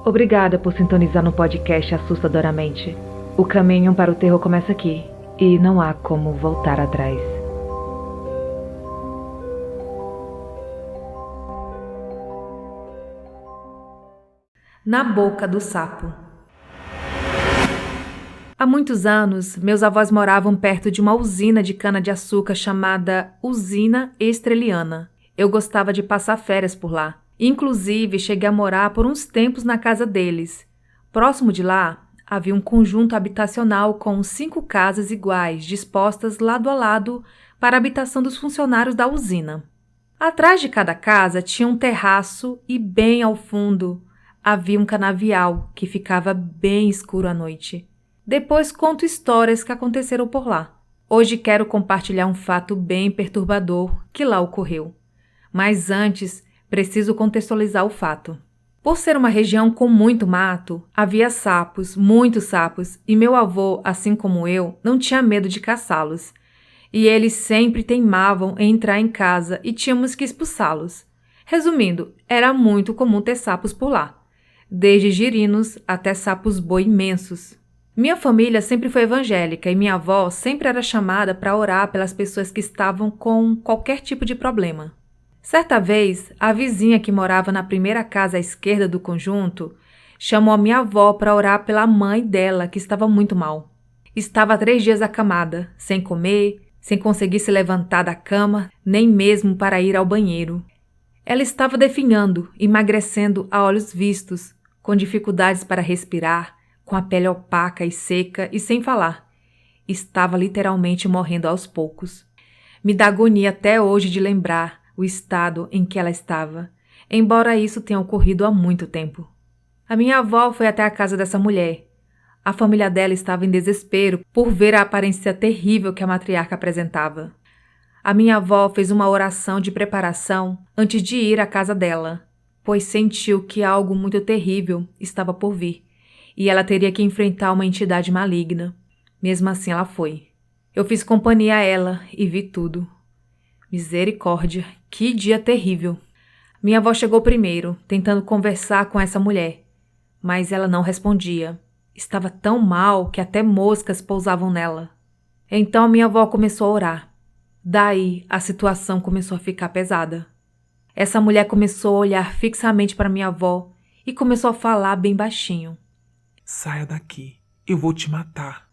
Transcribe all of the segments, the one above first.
Obrigada por sintonizar no podcast Assustadoramente. O caminho para o terror começa aqui, e não há como voltar atrás. Na boca do sapo. Há muitos anos, meus avós moravam perto de uma usina de cana-de-açúcar chamada Usina Estreliana. Eu gostava de passar férias por lá. Inclusive, cheguei a morar por uns tempos na casa deles. Próximo de lá, havia um conjunto habitacional com 5 casas iguais, dispostas lado a lado para a habitação dos funcionários da usina. Atrás de cada casa tinha um terraço e bem ao fundo havia um canavial que ficava bem escuro à noite. Depois conto histórias que aconteceram por lá. Hoje quero compartilhar um fato bem perturbador que lá ocorreu. Mas antes, preciso contextualizar o fato. Por ser uma região com muito mato, havia sapos, muitos sapos, e meu avô, assim como eu, não tinha medo de caçá-los. E eles sempre teimavam em entrar em casa e tínhamos que expulsá-los. Resumindo, era muito comum ter sapos por lá, desde girinos até sapos-boi imensos. Minha família sempre foi evangélica e minha avó sempre era chamada para orar pelas pessoas que estavam com qualquer tipo de problema. Certa vez, a vizinha que morava na primeira casa à esquerda do conjunto chamou a minha avó para orar pela mãe dela, que estava muito mal. Estava há 3 dias acamada, sem comer, sem conseguir se levantar da cama, nem mesmo para ir ao banheiro. Ela estava definhando, emagrecendo a olhos vistos, com dificuldades para respirar, com a pele opaca e seca e sem falar. Estava literalmente morrendo aos poucos. Me dá agonia até hoje de lembrar o estado em que ela estava, embora isso tenha ocorrido há muito tempo. A minha avó foi até a casa dessa mulher. A família dela estava em desespero por ver a aparência terrível que a matriarca apresentava. A minha avó fez uma oração de preparação antes de ir à casa dela, pois sentiu que algo muito terrível estava por vir, e ela teria que enfrentar uma entidade maligna. Mesmo assim ela foi. Eu fiz companhia a ela e vi tudo. Misericórdia, que dia terrível! Minha avó chegou primeiro, tentando conversar com essa mulher, mas ela não respondia. Estava tão mal que até moscas pousavam nela. Então minha avó começou a orar. Daí a situação começou a ficar pesada. Essa mulher começou a olhar fixamente para minha avó e começou a falar bem baixinho. Saia daqui, eu vou te matar.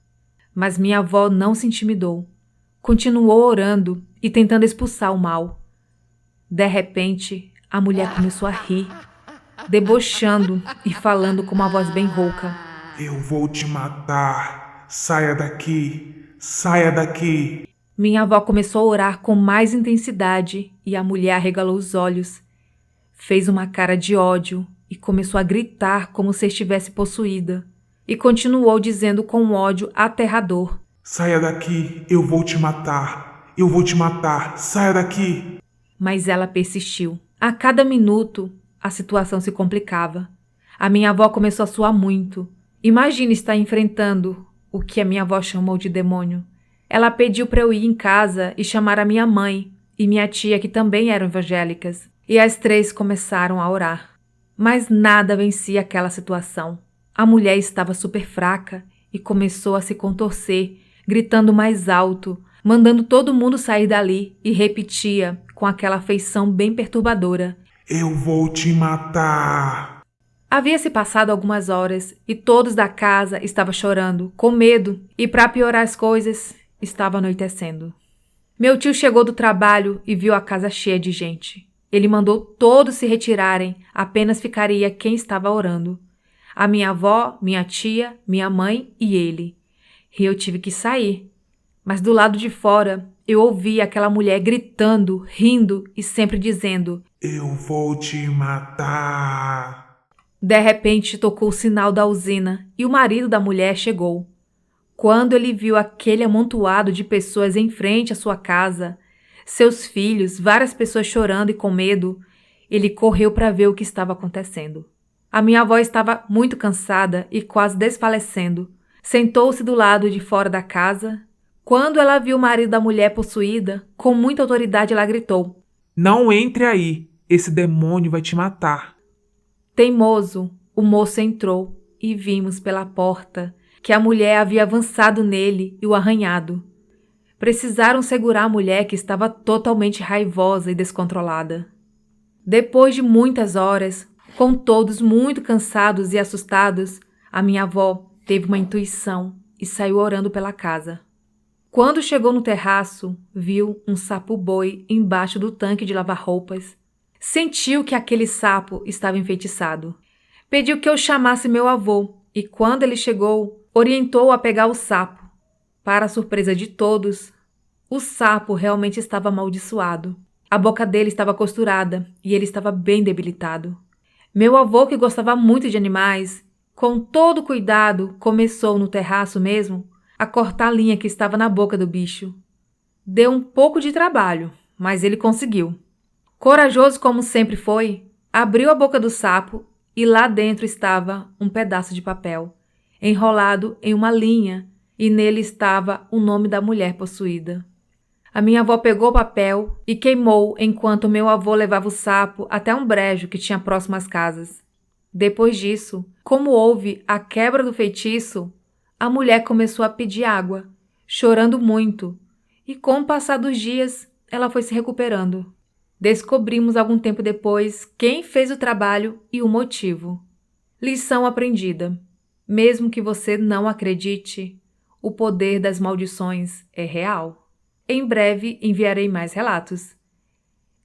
Mas minha avó não se intimidou. Continuou orando e tentando expulsar o mal. De repente, a mulher começou a rir, debochando e falando com uma voz bem rouca. Eu vou te matar. Saia daqui, saia daqui. Minha avó começou a orar com mais intensidade e a mulher arregalou os olhos. Fez uma cara de ódio e começou a gritar como se estivesse possuída. E continuou dizendo com ódio aterrador. Saia daqui, eu vou te matar. Eu vou te matar, saia daqui. Mas ela persistiu. A cada minuto, a situação se complicava. A minha avó começou a suar muito. Imagine estar enfrentando o que a minha avó chamou de demônio. Ela pediu para eu ir em casa e chamar a minha mãe e minha tia, que também eram evangélicas. E as 3 começaram a orar. Mas nada vencia aquela situação. A mulher estava super fraca e começou a se contorcer, gritando mais alto, mandando todo mundo sair dali e repetia com aquela feição bem perturbadora. Eu vou te matar. Havia-se passado algumas horas e todos da casa estavam chorando, com medo, e para piorar as coisas, estava anoitecendo. Meu tio chegou do trabalho e viu a casa cheia de gente. Ele mandou todos se retirarem, apenas ficaria quem estava orando. A minha avó, minha tia, minha mãe e ele. E eu tive que sair. Mas do lado de fora, eu ouvi aquela mulher gritando, rindo e sempre dizendo: Eu vou te matar. De repente tocou o sinal da usina e o marido da mulher chegou. Quando ele viu aquele amontoado de pessoas em frente à sua casa, seus filhos, várias pessoas chorando e com medo, ele correu para ver o que estava acontecendo. A minha avó estava muito cansada e quase desfalecendo. Sentou-se do lado de fora da casa. Quando ela viu o marido da mulher possuída, com muita autoridade ela gritou: Não entre aí, esse demônio vai te matar. Teimoso, o moço entrou e vimos pela porta que a mulher havia avançado nele e o arranhado. Precisaram segurar a mulher, que estava totalmente raivosa e descontrolada. Depois de muitas horas, com todos muito cansados e assustados, a minha avó teve uma intuição e saiu orando pela casa. Quando chegou no terraço, viu um sapo-boi embaixo do tanque de lavar roupas. Sentiu que aquele sapo estava enfeitiçado. Pediu que eu chamasse meu avô e, quando ele chegou, orientou-o a pegar o sapo. Para a surpresa de todos, o sapo realmente estava amaldiçoado. A boca dele estava costurada e ele estava bem debilitado. Meu avô, que gostava muito de animais, com todo cuidado, começou no terraço mesmo a cortar a linha que estava na boca do bicho. Deu um pouco de trabalho, mas ele conseguiu. Corajoso como sempre foi, abriu a boca do sapo e lá dentro estava um pedaço de papel, enrolado em uma linha, e nele estava o nome da mulher possuída. A minha avó pegou o papel e queimou enquanto meu avô levava o sapo até um brejo que tinha próximo às casas. Depois disso, como houve a quebra do feitiço, a mulher começou a pedir água, chorando muito, e com o passar dos dias, ela foi se recuperando. Descobrimos algum tempo depois quem fez o trabalho e o motivo. Lição aprendida. Mesmo que você não acredite, o poder das maldições é real. Em breve enviarei mais relatos.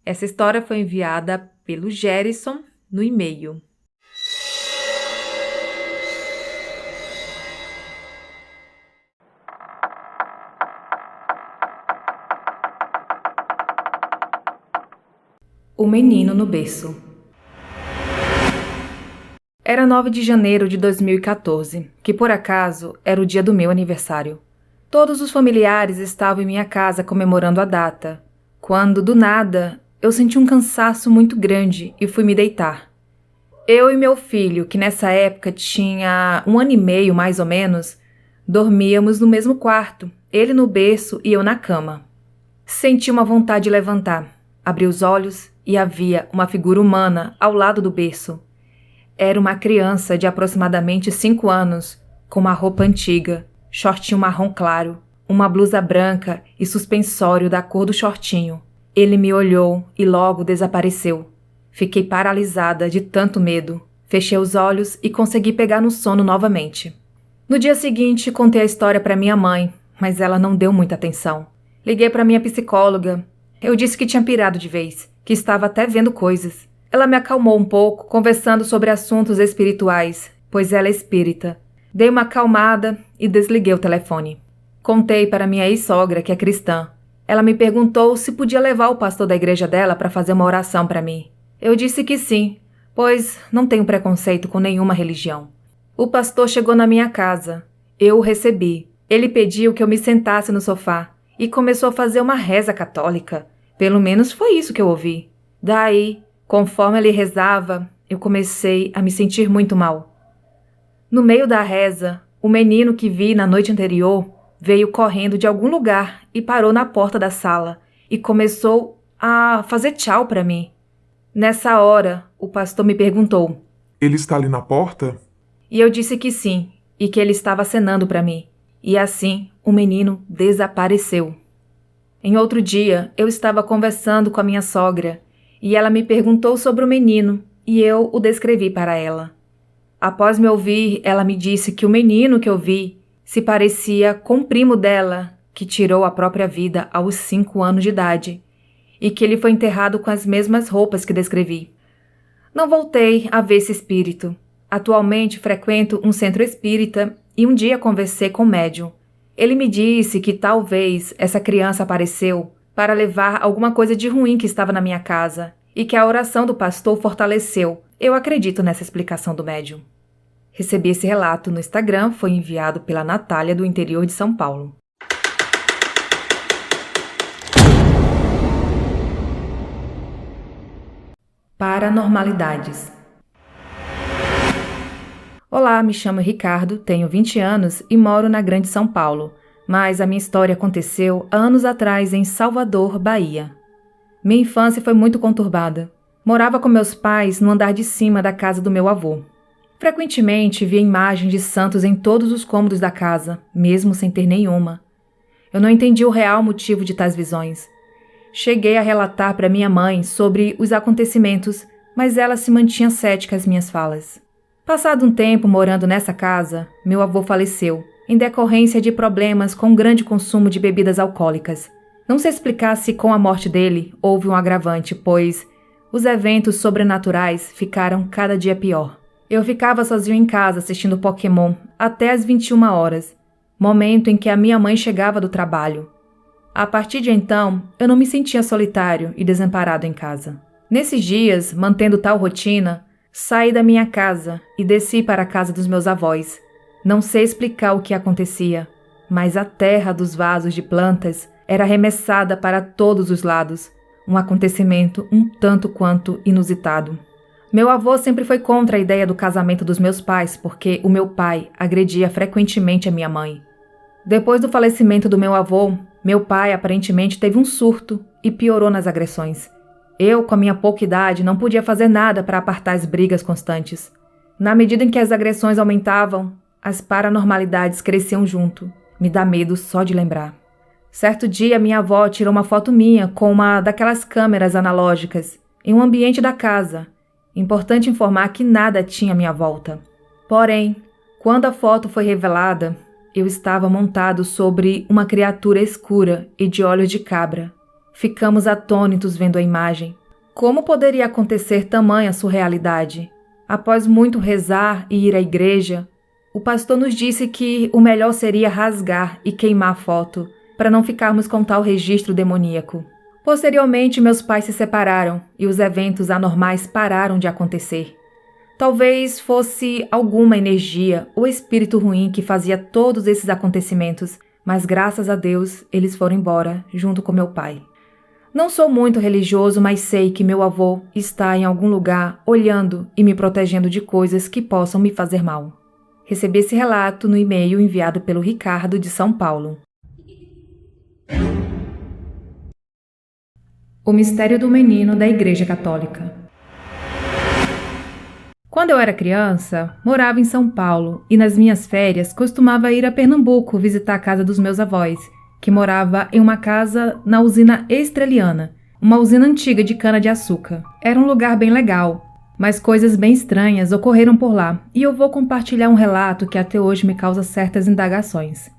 Essa história foi enviada pelo Gerson no e-mail. O menino no berço. Era 9 de janeiro de 2014, que por acaso era o dia do meu aniversário. Todos os familiares estavam em minha casa comemorando a data, quando, do nada, eu senti um cansaço muito grande e fui me deitar. Eu e meu filho, que nessa época tinha 1 ano e meio mais ou menos, dormíamos no mesmo quarto, ele no berço e eu na cama. Senti uma vontade de levantar, abri os olhos e havia uma figura humana ao lado do berço. Era uma criança de aproximadamente 5 anos, com uma roupa antiga, shortinho marrom claro, uma blusa branca e suspensório da cor do shortinho. Ele me olhou e logo desapareceu. Fiquei paralisada de tanto medo. Fechei os olhos e consegui pegar no sono novamente. No dia seguinte, contei a história para minha mãe, mas ela não deu muita atenção. Liguei para minha psicóloga. Eu disse que tinha pirado de vez, que estava até vendo coisas. Ela me acalmou um pouco, conversando sobre assuntos espirituais, pois ela é espírita. Dei uma acalmada e desliguei o telefone. Contei para minha ex-sogra, que é cristã. Ela me perguntou se podia levar o pastor da igreja dela para fazer uma oração para mim. Eu disse que sim, pois não tenho preconceito com nenhuma religião. O pastor chegou na minha casa. Eu o recebi. Ele pediu que eu me sentasse no sofá e começou a fazer uma reza católica. Pelo menos foi isso que eu ouvi. Daí, conforme ele rezava, eu comecei a me sentir muito mal. No meio da reza, o menino que vi na noite anterior veio correndo de algum lugar e parou na porta da sala e começou a fazer tchau para mim. Nessa hora, o pastor me perguntou: Ele está ali na porta? E eu disse que sim, e que ele estava acenando para mim. E assim, o menino desapareceu. Em outro dia, eu estava conversando com a minha sogra e ela me perguntou sobre o menino e eu o descrevi para ela. Após me ouvir, ela me disse que o menino que eu vi se parecia com o primo dela, que tirou a própria vida aos 5 anos de idade, e que ele foi enterrado com as mesmas roupas que descrevi. Não voltei a ver esse espírito. Atualmente frequento um centro espírita e um dia conversei com o médium. Ele me disse que talvez essa criança apareceu para levar alguma coisa de ruim que estava na minha casa e que a oração do pastor fortaleceu. Eu acredito nessa explicação do médium. Recebi esse relato no Instagram, foi enviado pela Natália, do interior de São Paulo. Paranormalidades. Olá, me chamo Ricardo, tenho 20 anos e moro na Grande São Paulo, mas a minha história aconteceu há anos atrás em Salvador, Bahia. Minha infância foi muito conturbada. Morava com meus pais no andar de cima da casa do meu avô. Frequentemente via imagens de santos em todos os cômodos da casa, mesmo sem ter nenhuma. Eu não entendi o real motivo de tais visões. Cheguei a relatar para minha mãe sobre os acontecimentos, mas ela se mantinha cética às minhas falas. Passado um tempo morando nessa casa, meu avô faleceu, em decorrência de problemas com grande consumo de bebidas alcoólicas. Não se explicar se com a morte dele houve um agravante, pois os eventos sobrenaturais ficaram cada dia pior. Eu ficava sozinho em casa assistindo Pokémon até às 21 horas, momento em que a minha mãe chegava do trabalho. A partir de então, eu não me sentia solitário e desamparado em casa. Nesses dias, mantendo tal rotina, saí da minha casa e desci para a casa dos meus avós. Não sei explicar o que acontecia, mas a terra dos vasos de plantas era arremessada para todos os lados, um acontecimento um tanto quanto inusitado. Meu avô sempre foi contra a ideia do casamento dos meus pais, porque o meu pai agredia frequentemente a minha mãe. Depois do falecimento do meu avô, meu pai aparentemente teve um surto e piorou nas agressões. Eu, com a minha pouca idade, não podia fazer nada para apartar as brigas constantes. Na medida em que as agressões aumentavam, as paranormalidades cresciam junto. Me dá medo só de lembrar. Certo dia, minha avó tirou uma foto minha com uma daquelas câmeras analógicas, em um ambiente da casa. Importante informar que nada tinha à minha volta. Porém, quando a foto foi revelada, eu estava montado sobre uma criatura escura e de olhos de cabra. Ficamos atônitos vendo a imagem. Como poderia acontecer tamanha surrealidade? Após muito rezar e ir à igreja, o pastor nos disse que o melhor seria rasgar e queimar a foto, para não ficarmos com tal registro demoníaco. Posteriormente, meus pais se separaram e os eventos anormais pararam de acontecer. Talvez fosse alguma energia ou espírito ruim que fazia todos esses acontecimentos, mas graças a Deus eles foram embora, junto com meu pai. Não sou muito religioso, mas sei que meu avô está em algum lugar olhando e me protegendo de coisas que possam me fazer mal. Recebi esse relato no e-mail enviado pelo Ricardo de São Paulo. O mistério do menino da Igreja Católica. Quando eu era criança, morava em São Paulo e nas minhas férias costumava ir a Pernambuco visitar a casa dos meus avós, que morava em uma casa na usina Estreliana, uma usina antiga de cana-de-açúcar. Era um lugar bem legal, mas coisas bem estranhas ocorreram por lá e eu vou compartilhar um relato que até hoje me causa certas indagações.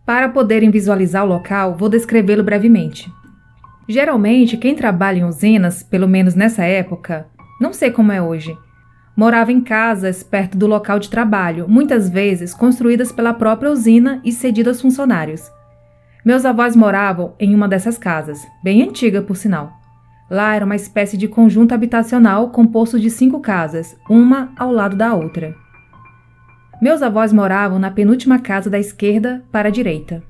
Para poderem visualizar o local, vou descrevê-lo brevemente. Geralmente, quem trabalha em usinas, pelo menos nessa época, não sei como é hoje, morava em casas perto do local de trabalho, muitas vezes construídas pela própria usina e cedidas aos funcionários. Meus avós moravam em uma dessas casas, bem antiga por sinal. Lá era uma espécie de conjunto habitacional composto de 5 casas, uma ao lado da outra. Meus avós moravam na penúltima casa da esquerda para a direita.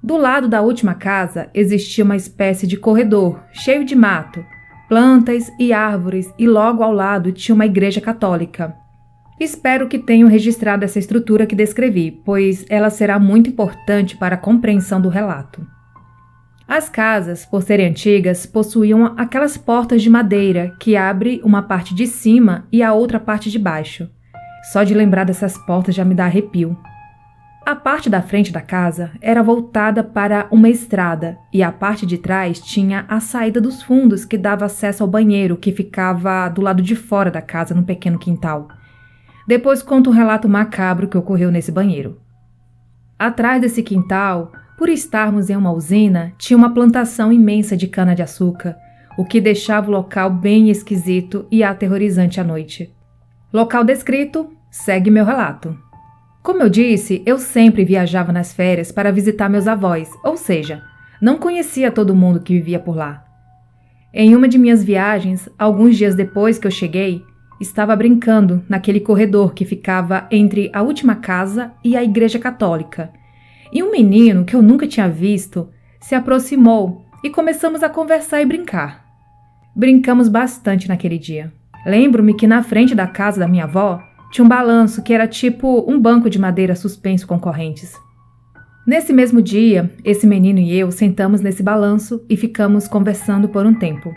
Do lado da última casa existia uma espécie de corredor, cheio de mato, plantas e árvores, e logo ao lado tinha uma igreja católica. Espero que tenham registrado essa estrutura que descrevi, pois ela será muito importante para a compreensão do relato. As casas, por serem antigas, possuíam aquelas portas de madeira que abrem uma parte de cima e a outra parte de baixo. Só de lembrar dessas portas já me dá arrepio. A parte da frente da casa era voltada para uma estrada e a parte de trás tinha a saída dos fundos que dava acesso ao banheiro que ficava do lado de fora da casa, num pequeno quintal. Depois conto um relato macabro que ocorreu nesse banheiro. Atrás desse quintal, por estarmos em uma usina, tinha uma plantação imensa de cana-de-açúcar, o que deixava o local bem esquisito e aterrorizante à noite. Local descrito, segue meu relato. Como eu disse, eu sempre viajava nas férias para visitar meus avós, ou seja, não conhecia todo mundo que vivia por lá. Em uma de minhas viagens, alguns dias depois que eu cheguei, estava brincando naquele corredor que ficava entre a última casa e a igreja católica. E um menino que eu nunca tinha visto se aproximou e começamos a conversar e brincar. Brincamos bastante naquele dia. Lembro-me que na frente da casa da minha avó tinha um balanço que era tipo um banco de madeira suspenso com correntes. Nesse mesmo dia, esse menino e eu sentamos nesse balanço e ficamos conversando por um tempo.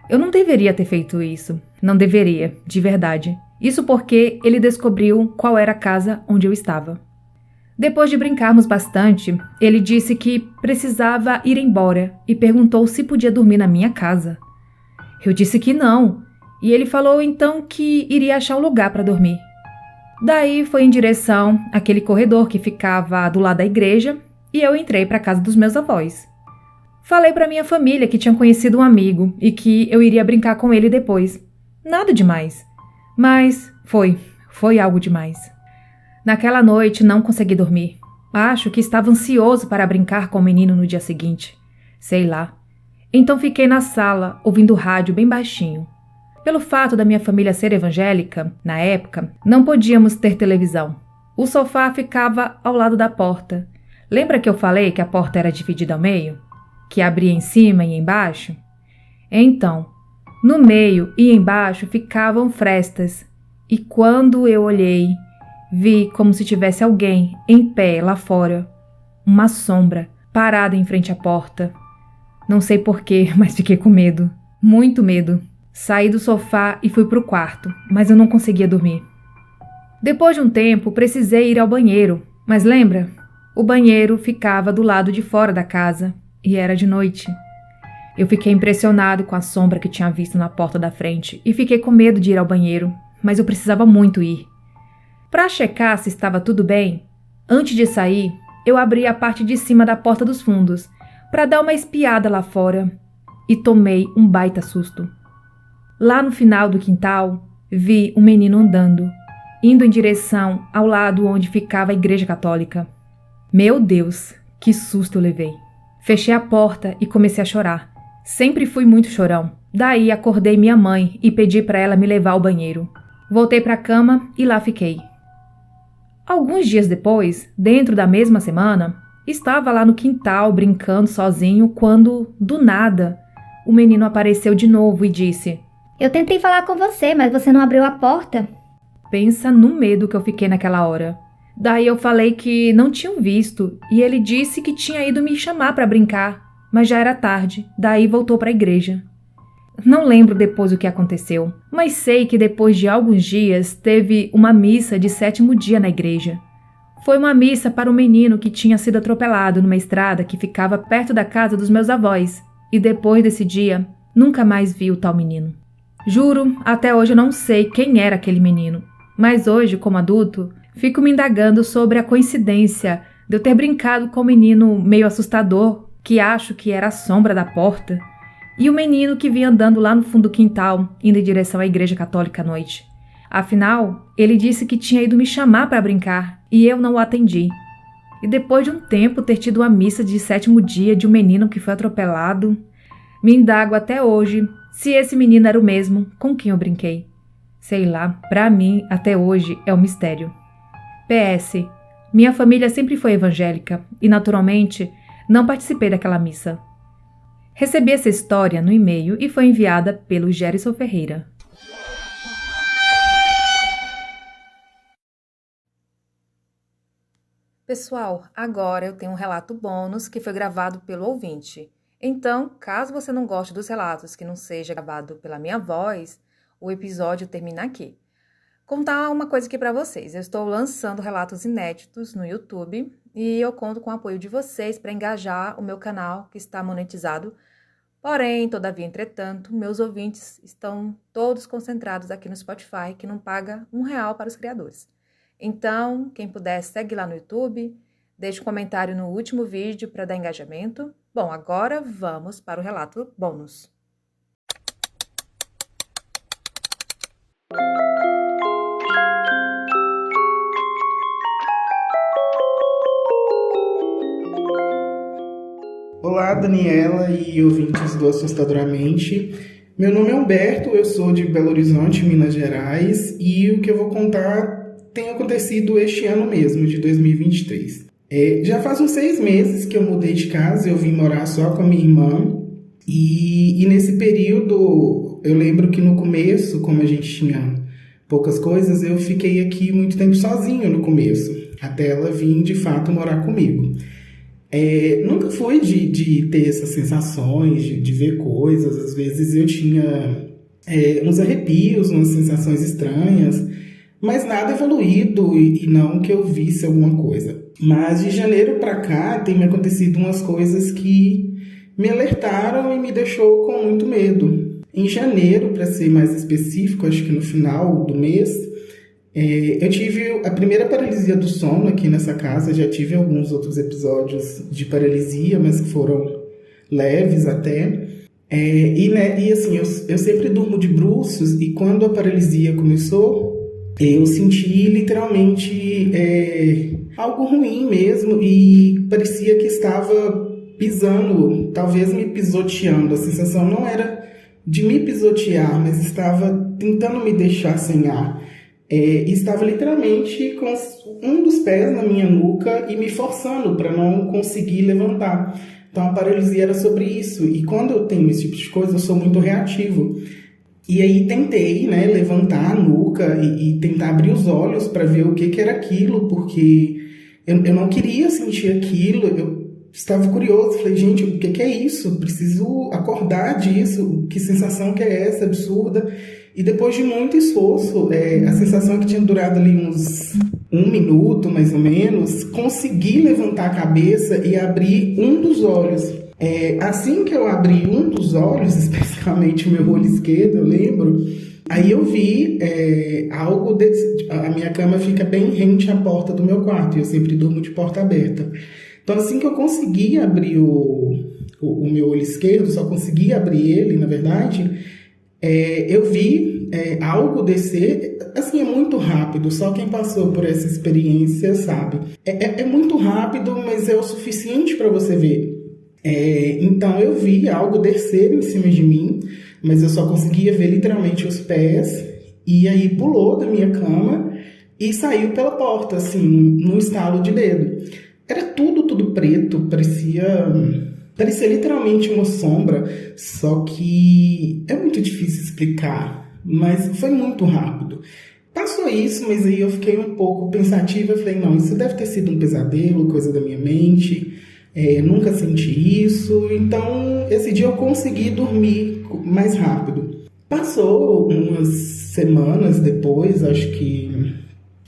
Eu não deveria ter feito isso. Não deveria, de verdade. Isso porque ele descobriu qual era a casa onde eu estava. Depois de brincarmos bastante, ele disse que precisava ir embora e perguntou se podia dormir na minha casa. Eu disse que não, e ele falou então que iria achar um lugar para dormir. Daí foi em direção àquele corredor que ficava do lado da igreja e eu entrei para a casa dos meus avós. Falei para minha família que tinha conhecido um amigo e que eu iria brincar com ele depois. Nada demais. Mas foi algo demais. Naquela noite não consegui dormir. Acho que estava ansioso para brincar com o menino no dia seguinte. Sei lá. Então fiquei na sala, ouvindo o rádio bem baixinho. Pelo fato da minha família ser evangélica, na época, não podíamos ter televisão. O sofá ficava ao lado da porta. Lembra que eu falei que a porta era dividida ao meio? Que abria em cima e embaixo? Então, no meio e embaixo ficavam frestas. E quando eu olhei, vi como se tivesse alguém em pé lá fora. Uma sombra, parada em frente à porta. Não sei porquê, mas fiquei com medo. Muito medo. Saí do sofá e fui para o quarto, mas eu não conseguia dormir. Depois de um tempo, precisei ir ao banheiro, mas lembra? O banheiro ficava do lado de fora da casa e era de noite. Eu fiquei impressionado com a sombra que tinha visto na porta da frente e fiquei com medo de ir ao banheiro, mas eu precisava muito ir. Para checar se estava tudo bem, antes de sair, eu abri a parte de cima da porta dos fundos para dar uma espiada lá fora e tomei um baita susto. Lá no final do quintal, vi um menino andando, indo em direção ao lado onde ficava a igreja católica. Meu Deus, que susto eu levei. Fechei a porta e comecei a chorar. Sempre fui muito chorão. Daí acordei minha mãe e pedi para ela me levar ao banheiro. Voltei para a cama e lá fiquei. Alguns dias depois, dentro da mesma semana, estava lá no quintal brincando sozinho quando, do nada, o menino apareceu de novo e disse: Eu tentei falar com você, mas você não abriu a porta. Pensa no medo que eu fiquei naquela hora. Daí eu falei que não tinham visto e ele disse que tinha ido me chamar para brincar, mas já era tarde, daí voltou para a igreja. Não lembro depois o que aconteceu, mas sei que depois de alguns dias teve uma missa de 7º dia na igreja. Foi uma missa para um menino que tinha sido atropelado numa estrada que ficava perto da casa dos meus avós, e depois desse dia, nunca mais vi o tal menino. Juro, até hoje eu não sei quem era aquele menino, mas hoje, como adulto, fico me indagando sobre a coincidência de eu ter brincado com um menino meio assustador, que acho que era a sombra da porta, e o menino que vinha andando lá no fundo do quintal, indo em direção à igreja católica à noite. Afinal, ele disse que tinha ido me chamar para brincar, e eu não o atendi. E depois de um tempo ter tido uma missa de 7º dia de um menino que foi atropelado, me indago até hoje se esse menino era o mesmo com quem eu brinquei. Sei lá, pra mim, até hoje, é um mistério. PS. Minha família sempre foi evangélica e, naturalmente, não participei daquela missa. Recebi essa história no e-mail e foi enviada pelo Gerson Ferreira. Pessoal, agora eu tenho um relato bônus que foi gravado pelo ouvinte. Então, caso você não goste dos relatos que não seja gravado pela minha voz, o episódio termina aqui. Contar uma coisa aqui para vocês. Eu estou lançando relatos inéditos no YouTube e eu conto com o apoio de vocês para engajar o meu canal que está monetizado. Porém, todavia, entretanto, meus ouvintes estão todos concentrados aqui no Spotify, que não paga R$1 para os criadores. Então, quem puder, segue lá no YouTube, deixe um comentário no último vídeo para dar engajamento. Bom, agora vamos para o relato bônus. Olá, Daniela e ouvintes do Assustadoramente. Meu nome é Humberto, eu sou de Belo Horizonte, Minas Gerais, e o que eu vou contar tem acontecido este ano mesmo, de 2023. Já faz uns 6 meses que eu mudei de casa, eu vim morar só com a minha irmã, e nesse período, eu lembro que no começo, como a gente tinha poucas coisas, eu fiquei aqui muito tempo sozinho no começo, até ela vir de fato morar comigo. Nunca fui de ter essas sensações, de ver coisas. Às vezes eu tinha uns arrepios, umas sensações estranhas, mas nada evoluído e não que eu visse alguma coisa. Mas de janeiro para cá tem me acontecido umas coisas que me alertaram e me deixou com muito medo. Em janeiro, para ser mais específico, acho que no final do mês, eu tive a primeira paralisia do sono aqui nessa casa. Já tive alguns outros episódios de paralisia, mas que foram leves até. E assim, eu sempre durmo de bruços, e quando a paralisia começou, eu senti literalmente algo ruim mesmo, e parecia que estava pisando, talvez me pisoteando. A sensação não era de me pisotear, mas estava tentando me deixar sem ar. Estava literalmente com um dos pés na minha nuca e me forçando para não conseguir levantar. Então a paralisia era sobre isso, e quando eu tenho esse tipo de coisa eu sou muito reativo. E aí tentei, né, levantar a nuca e tentar abrir os olhos para ver o que era aquilo, porque eu não queria sentir aquilo, eu estava curioso, falei, gente, o que é isso? Preciso acordar disso, que sensação que é essa, absurda? E depois de muito esforço, a sensação que tinha durado ali uns 1 minuto, mais ou menos, consegui levantar a cabeça e abrir um dos olhos. Assim que eu abri um dos olhos, especificamente o meu olho esquerdo, eu lembro, aí eu vi algo desse. A minha cama fica bem rente à porta do meu quarto, e eu sempre durmo de porta aberta. Então, assim que eu consegui abrir o meu olho esquerdo, só consegui abrir ele, na verdade, eu vi algo descer. Assim, é muito rápido, só quem passou por essa experiência sabe. É muito rápido, mas é o suficiente para você ver. Então eu vi algo descer em cima de mim, mas eu só conseguia ver literalmente os pés, e aí pulou da minha cama e saiu pela porta, assim, num estalo de dedo. Era tudo preto, parecia literalmente uma sombra, só que é muito difícil explicar, mas foi muito rápido. Passou isso, mas aí eu fiquei um pouco pensativa, falei, não, isso deve ter sido um pesadelo, coisa da minha mente. Nunca senti isso, então esse dia eu consegui dormir mais rápido. Passou umas semanas depois, acho que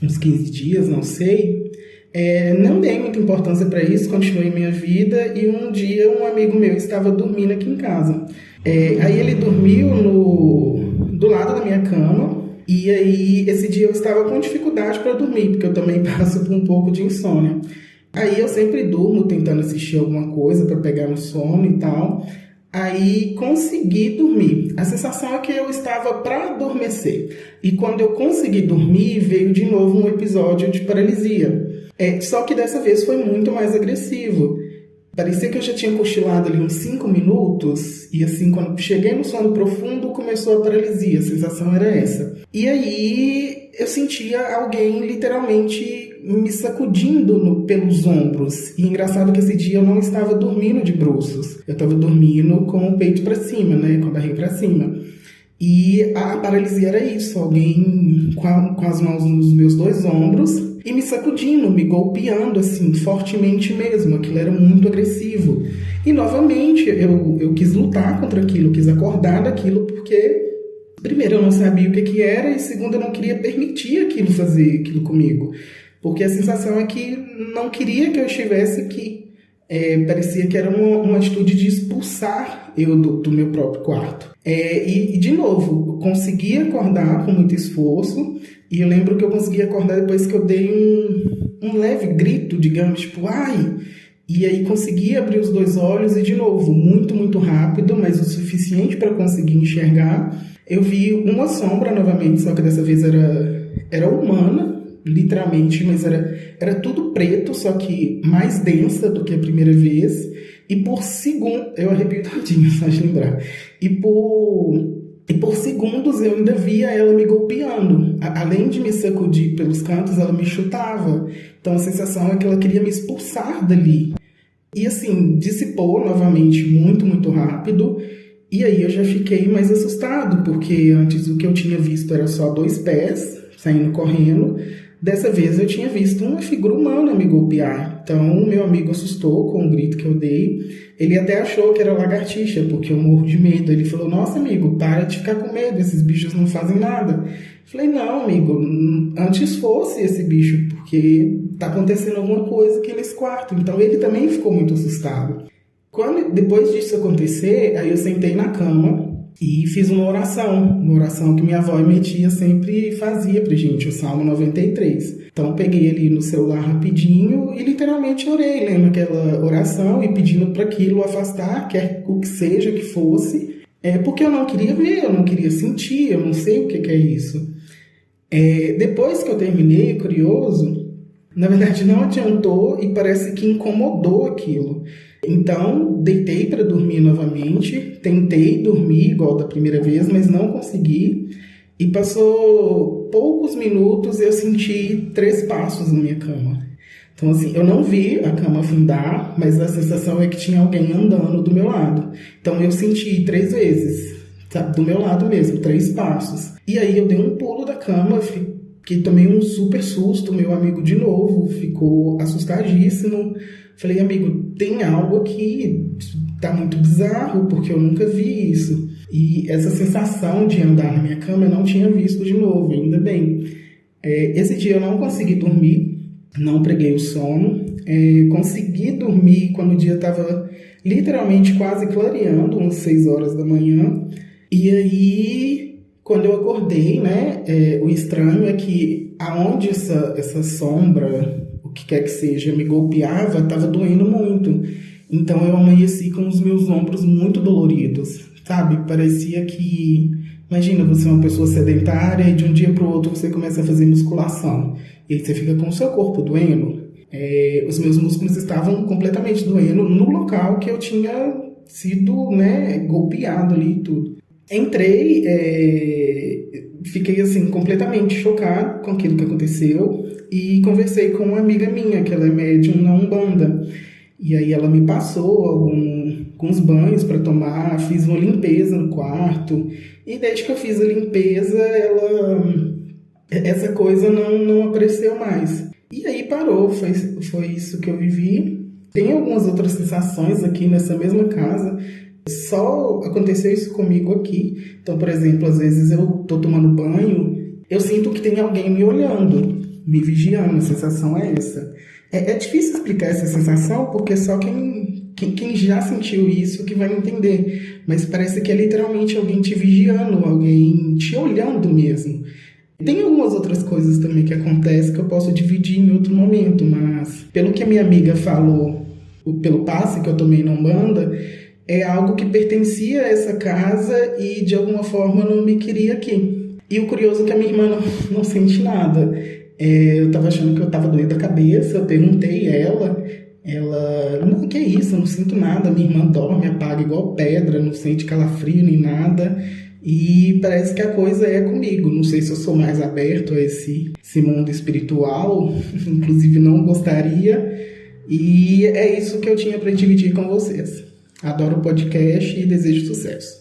uns 15 dias, não sei. Não dei muita importância para isso, continuei minha vida, e um dia um amigo meu estava dormindo aqui em casa. Aí ele dormiu do lado da minha cama, e aí esse dia eu estava com dificuldade para dormir, porque eu também passo por um pouco de insônia. Aí eu sempre durmo tentando assistir alguma coisa para pegar no sono e tal. Aí consegui dormir. A sensação é que eu estava para adormecer. E quando eu consegui dormir, veio de novo um episódio de paralisia. Só que dessa vez foi muito mais agressivo. Parecia que eu já tinha cochilado ali uns 5 minutos. E assim, quando cheguei no sono profundo, começou a paralisia. A sensação era essa. E aí eu sentia alguém literalmente me sacudindo pelos ombros. E engraçado que esse dia eu não estava dormindo de bruços. Eu estava dormindo com o peito para cima, né? Com a barriga para cima. E a paralisia era isso. Alguém com as mãos nos meus 2 ombros e me sacudindo, me golpeando assim, fortemente mesmo. Aquilo era muito agressivo. E novamente eu quis lutar contra aquilo, quis acordar daquilo, porque primeiro eu não sabia o que era, e segundo eu não queria permitir aquilo fazer aquilo comigo. Porque a sensação é que não queria que eu estivesse aqui. Parecia que era uma atitude de expulsar eu do meu próprio quarto. E, de novo, eu consegui acordar com muito esforço. E eu lembro que eu consegui acordar depois que eu dei um leve grito, digamos, tipo, ai! E aí consegui abrir os 2 olhos e, de novo, muito, muito rápido, mas o suficiente para conseguir enxergar. Eu vi uma sombra novamente, só que dessa vez era humana, literalmente, mas era tudo preto, só que mais densa do que a primeira vez. E por segundo, eu arrepio todinho, só de lembrar. E por segundos eu ainda via ela me golpeando. Além de me sacudir pelos cantos, ela me chutava. Então a sensação é que ela queria me expulsar dali. E assim, dissipou novamente muito, muito rápido. E aí eu já fiquei mais assustado, porque antes o que eu tinha visto era só 2 pés saindo correndo. Dessa vez eu tinha visto uma figura humana me golpear. Então, meu amigo assustou com o grito que eu dei. Ele até achou que era lagartixa, porque eu morro de medo. Ele falou, nossa, amigo, para de ficar com medo, esses bichos não fazem nada. Eu falei, não, amigo, antes fosse esse bicho, porque tá acontecendo alguma coisa aqui nesse quarto. Então, ele também ficou muito assustado. Depois disso acontecer, aí eu sentei na cama e fiz uma oração que minha avó e minha tia sempre fazia pra gente, o Salmo 93. Então eu peguei ali no celular rapidinho e literalmente orei, lendo aquela oração e pedindo para aquilo afastar, quer o que seja que fosse, porque eu não queria ver, eu não queria sentir, eu não sei o que é isso. Depois que eu terminei, curioso, na verdade não adiantou e parece que incomodou aquilo. Então, deitei para dormir novamente, tentei dormir igual da primeira vez, mas não consegui. E passou poucos minutos e eu senti 3 passos na minha cama. Então, assim, eu não vi a cama afundar, mas a sensação é que tinha alguém andando do meu lado. Então, eu senti 3 vezes, sabe, do meu lado mesmo, 3 passos. E aí eu dei um pulo da cama, tomei um super susto, meu amigo de novo ficou assustadíssimo. Falei, amigo, tem algo aqui, tá muito bizarro, porque eu nunca vi isso. E essa sensação de andar na minha cama eu não tinha visto de novo, ainda bem. Esse dia eu não consegui dormir, não preguei o sono. Consegui dormir quando o dia estava literalmente quase clareando, umas 6 horas da manhã. E aí, quando eu acordei, né, o estranho é que aonde essa sombra, o que quer que seja, me golpeava, estava doendo muito. Então eu amanheci com os meus ombros muito doloridos, sabe? Parecia que... Imagina, você é uma pessoa sedentária e de um dia para o outro você começa a fazer musculação. E aí você fica com o seu corpo doendo. Os meus músculos estavam completamente doendo no local que eu tinha sido, né, golpeado ali e tudo. Entrei, fiquei assim completamente chocado com aquilo que aconteceu e conversei com uma amiga minha, que ela é médium na Umbanda. E aí ela me passou alguns banhos para tomar, fiz uma limpeza no quarto. E desde que eu fiz a limpeza, essa coisa não apareceu mais. E aí parou, foi isso que eu vivi. Tem algumas outras sensações aqui nessa mesma casa. Só aconteceu isso comigo aqui. Então, por exemplo, às vezes eu tô tomando banho, eu sinto que tem alguém me olhando, me vigiando. A sensação é essa. É difícil explicar essa sensação, porque só quem já sentiu isso que vai entender. Mas parece que é literalmente alguém te vigiando, alguém te olhando mesmo. Tem algumas outras coisas também que acontecem que eu posso dividir em outro momento, mas pelo que a minha amiga falou, pelo passe que eu tomei na Umbanda, é algo que pertencia a essa casa e de alguma forma não me queria aqui. E o curioso é que a minha irmã não sente nada. Eu tava achando que eu tava doida da cabeça, eu perguntei ela, não, que é isso, eu não sinto nada, minha irmã dorme, apaga igual pedra, não sente calafrio nem nada, e parece que a coisa é comigo. Não sei se eu sou mais aberto a esse mundo espiritual, inclusive não gostaria, e é isso que eu tinha para dividir com vocês. Adoro o podcast e desejo sucesso.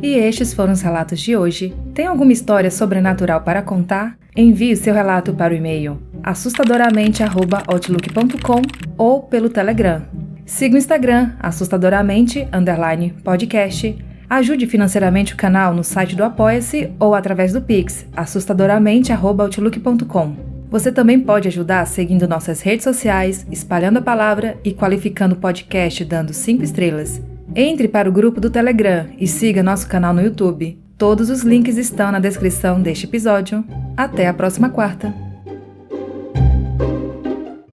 E estes foram os relatos de hoje. Tem alguma história sobrenatural para contar? Envie seu relato para o e-mail assustadoramente@outlook.com ou pelo Telegram. Siga o Instagram assustadoramente_podcast. Ajude financeiramente o canal no site do Apoia-se ou através do Pix assustadoramente@outlook.com. Você também pode ajudar seguindo nossas redes sociais, espalhando a palavra e qualificando o podcast dando 5 estrelas. Entre para o grupo do Telegram e siga nosso canal no YouTube. Todos os links estão na descrição deste episódio. Até a próxima quarta!